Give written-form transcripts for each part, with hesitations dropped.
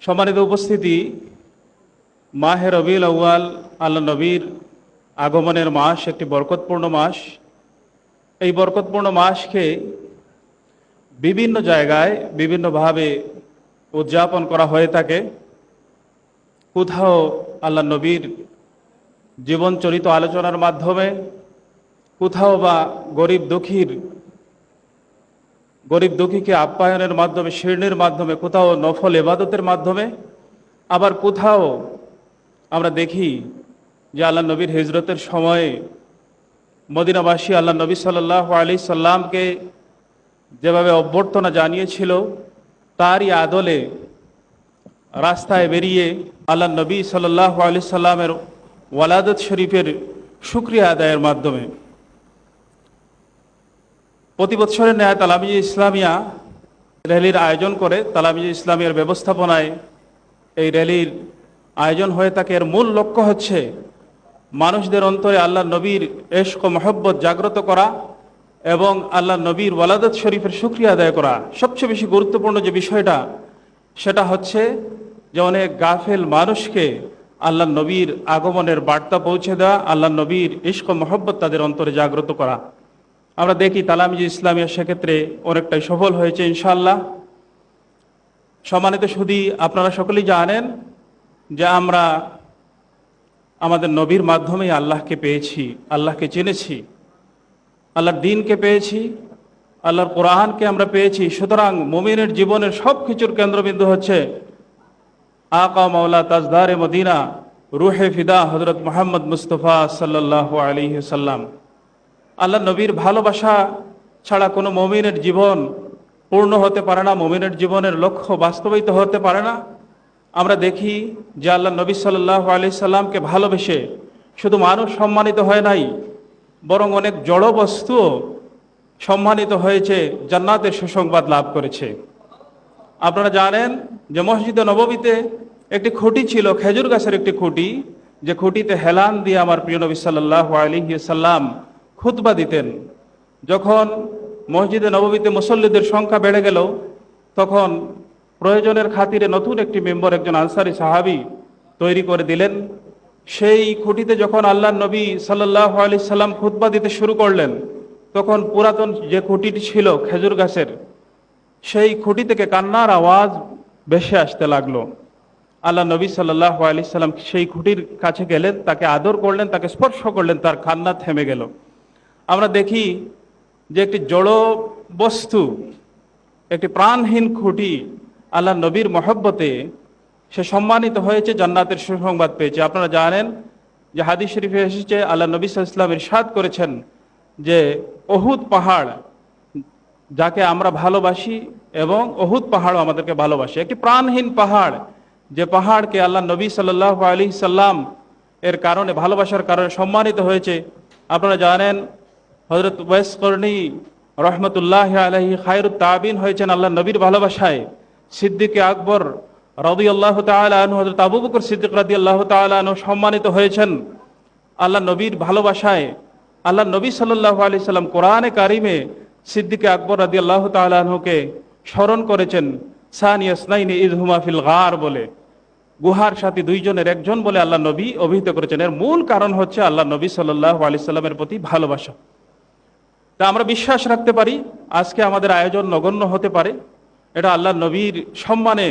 সম্মানিত উপস্থিতি, মাহে রবিউল আউয়াল আল্লাহ নবীর আগমনের মাস, একটি বরকতপূর্ণ মাস। এই বরকতপূর্ণ মাসকে বিভিন্ন জায়গায় বিভিন্নভাবে উদযাপন করা হয়ে থাকে। কোথাও আল্লাহ নবীর জীবনচরিত আলোচনার মাধ্যমে, কোথাও বা গরিব দুঃখীকে আপ্যায়নের মাধ্যমে, শিরনির মাধ্যমে, কোথাও নফল ইবাদতের মাধ্যমে, আবার কোথাও আমরা দেখি যে আল্লাহ নবীর হিজরতের সময়ে মদিনাবাসী আল্লাহ নবী সাল্লাল্লাহু আলাইহি সাল্লামকে যেভাবে অভ্যর্থনা জানিয়েছিল, তারই আদলে রাস্তায় বেরিয়ে আল্লাহ নবী সাল্লাল্লাহু আলাইহি সাল্লামের ওয়ালাদত শরীফের শুকরিয়া আদায়ের মাধ্যমে প্রতি বছরের ন্যায় তালামিজে ইসলামিয়া র্যালির আয়োজন করে। তালামিজে ইসলামিয়ার ব্যবস্থাপনায় এই র্যালির আয়োজন হয়ে থাকে। এর মূল লক্ষ্য হচ্ছে মানুষদের অন্তরে আল্লাহ নবীর ইশক ও মহব্বত জাগ্রত করা এবং আল্লাহ নবীর ওয়ালাদত শরীফের শুকরিয়া আদায় করা। সবচেয়ে বেশি গুরুত্বপূর্ণ যে বিষয়টা, সেটা হচ্ছে যে অনেক গাফেল মানুষকে আল্লাহ নবীর আগমনের বার্তা পৌঁছে দেওয়া, আল্লাহ নবীর ইশক ও মহব্বত তাদের অন্তরে জাগ্রত করা। আমরা দেখি তালামিজে ইসলামিয়া সেক্ষেত্রে অনেকটাই সফল হয়েছে ইনশাআল্লাহ। সম্মানিত সুধী, আপনারা সকলেই জানেন যে আমরা আমাদের নবীর মাধ্যমেই আল্লাহকে পেয়েছি, আল্লাহকে চিনেছি, আল্লাহর দ্বীনকে পেয়েছি, আল্লাহর কোরআনকে আমরা পেয়েছি। সুতরাং মুমিনের জীবনের সব কিছুর কেন্দ্রবিন্দু হচ্ছে আকা মাওলা তাজদারে মদিনা রুহে ফিদা হযরত মুহাম্মদ মুস্তাফা সাল্লাল্লাহু আলাইহি সাল্লাম। আল্লাহ নবীর ভালোবাসা ছাড়া কোনো মুমিনের জীবন পূর্ণ হতে পারে না, মুমিনের জীবনের লক্ষ্য বাস্তবায়িত হতে পারে না। আমরা দেখি যে আল্লাহ নবী সাল্লাল্লাহু আলাইহি সাল্লামকে ভালোবেসে শুধু মানুষ সম্মানিত হয় নাই, বরং অনেক জড় বস্তুও সম্মানিত হয়েছে, জান্নাতের সুসংবাদ লাভ করেছে। আপনারা জানেন যে মসজিদে নববীতে একটি খুঁটি ছিল, খেজুর গাছের একটি খুঁটি, যে খুঁটিতে হেলান দিয়ে আমার প্রিয় নবী সাল্লাল্লাহু আলাইহি সাল্লাম খুতবা দিতেন। যখন মসজিদে নববীতে মুসল্লিদের সংখ্যা বেড়ে গেল, তখন প্রয়োজনের খাতিরে নতুন একটি মেম্বার একজন আনসারি সাহাবী তৈরি করে দিলেন। সেই খুঁটিতে যখন আল্লাহ নবী সাল্লাল্লাহু আলাইহি সাল্লাম খুতবা দিতে শুরু করলেন, তখন পুরাতন যে খুঁটিটি ছিল খেজুর গাছের, সেই খুঁটি থেকে কান্নার আওয়াজ ভেসে আসতে লাগলো। আল্লাহ নবী সাল্লাল্লাহু আলাইহি সাল্লাম সেই খুঁটির কাছে গেলেন, তাকে আদর করলেন, তাকে স্পর্শ করলেন, তার কান্না থেমে গেল। আমরা দেখি যে একটি জড় বস্তু, একটি প্রাণহীন খুঁটি আল্লাহ নবীর মহব্বতে সে সম্মানিত হয়েছে, জান্নাতের সুসংবাদ পেয়েছে। আপনারা জানেন যে হাদিস শরীফে এসেছে, আল্লাহ নবী সাল্লাল্লাহু আলাইহি ওয়াসাল্লাম ইরশাদ করেছেন যে উহুদ পাহাড় যাকে আমরা ভালোবাসি এবং উহুদ পাহাড়ও আমাদেরকে ভালোবাসে, একটি প্রাণহীন পাহাড়, যে পাহাড়কে আল্লাহ নবী সাল্লাল্লাহু আলাইহি সাল্লাম এর কারণে, ভালোবাসার কারণে সম্মানিত হয়েছে। আপনারা জানেন হযরত ওয়াইস করনী রহমতুল্লাহ আলাইহি খায়রুত তাবিন হয়েছেন আল্লাহ নবীর ভালোবাসায়। সিদ্দিক আকবর রাদিয়াল্লাহু তাআলা আনহু, হযরত আবু বকর সিদ্দিক রাদিয়াল্লাহু তাআলা আনহু সম্মানিত হয়েছেন আল্লাহ নবীর ভালোবাসায়। আল্লাহ নবী সাল্লাল্লাহু আলাইহি সাল্লাম কোরআনে কারিমে সিদ্দিক আকবর রাদিয়াল্লাহু তাআলা আনহুকে স্মরণ করেছেন সানিয়া ইসনাইনি ইয হুমা ফিল গার বলে, গুহার সাথী দুইজনের একজন বলে আল্লাহ নবী অভিহিত করেছেন। এর মূল কারণ হচ্ছে আল্লাহ নবী সাল্লাল্লাহু আলাইহি সাল্লামের প্রতি ভালোবাসা। তা আমরা বিশ্বাস রাখতে পারি আজকে আমাদের আয়োজন নগণ্য হতে পারে, এটা আল্লাহ নবীর সম্মানে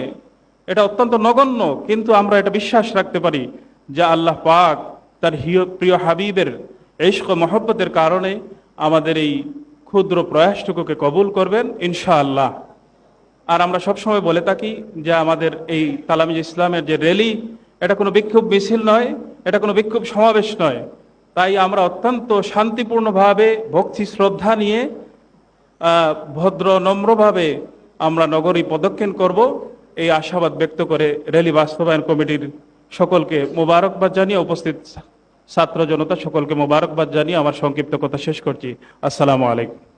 এটা অত্যন্ত নগণ্য, কিন্তু আমরা এটা বিশ্বাস রাখতে পারি যে আল্লাহ পাক তার প্রিয় হাবিবের ইশক ও মহব্বতের কারণে আমাদের এই ক্ষুদ্র প্রয়াসটুকুকে কবুল করবেন ইনশাআল্লাহ। আর আমরা সবসময় বলে থাকি যে আমাদের এই তালামিজ ইসলামের যে র্যালি, এটা কোনো বিক্ষোভ মিছিল নয়, এটা কোনো বিক্ষোভ সমাবেশ নয়। তাই আমরা অত্যন্ত শান্তিপূর্ণভাবে ভক্তি শ্রদ্ধা নিয়ে ভদ্র নম্রভাবে আমরা নগরী প্রদক্ষিণ করব, এই আশাবাদ ব্যক্ত করে র্যালি বাস্তবায়ন কমিটির সকলকে মোবারকবাদ জানিয়ে, উপস্থিত ছাত্র জনতা সকলকে মোবারকবাদ জানিয়ে আমার সংক্ষিপ্ত কথা শেষ করছি। আসসালামু আলাইকুম।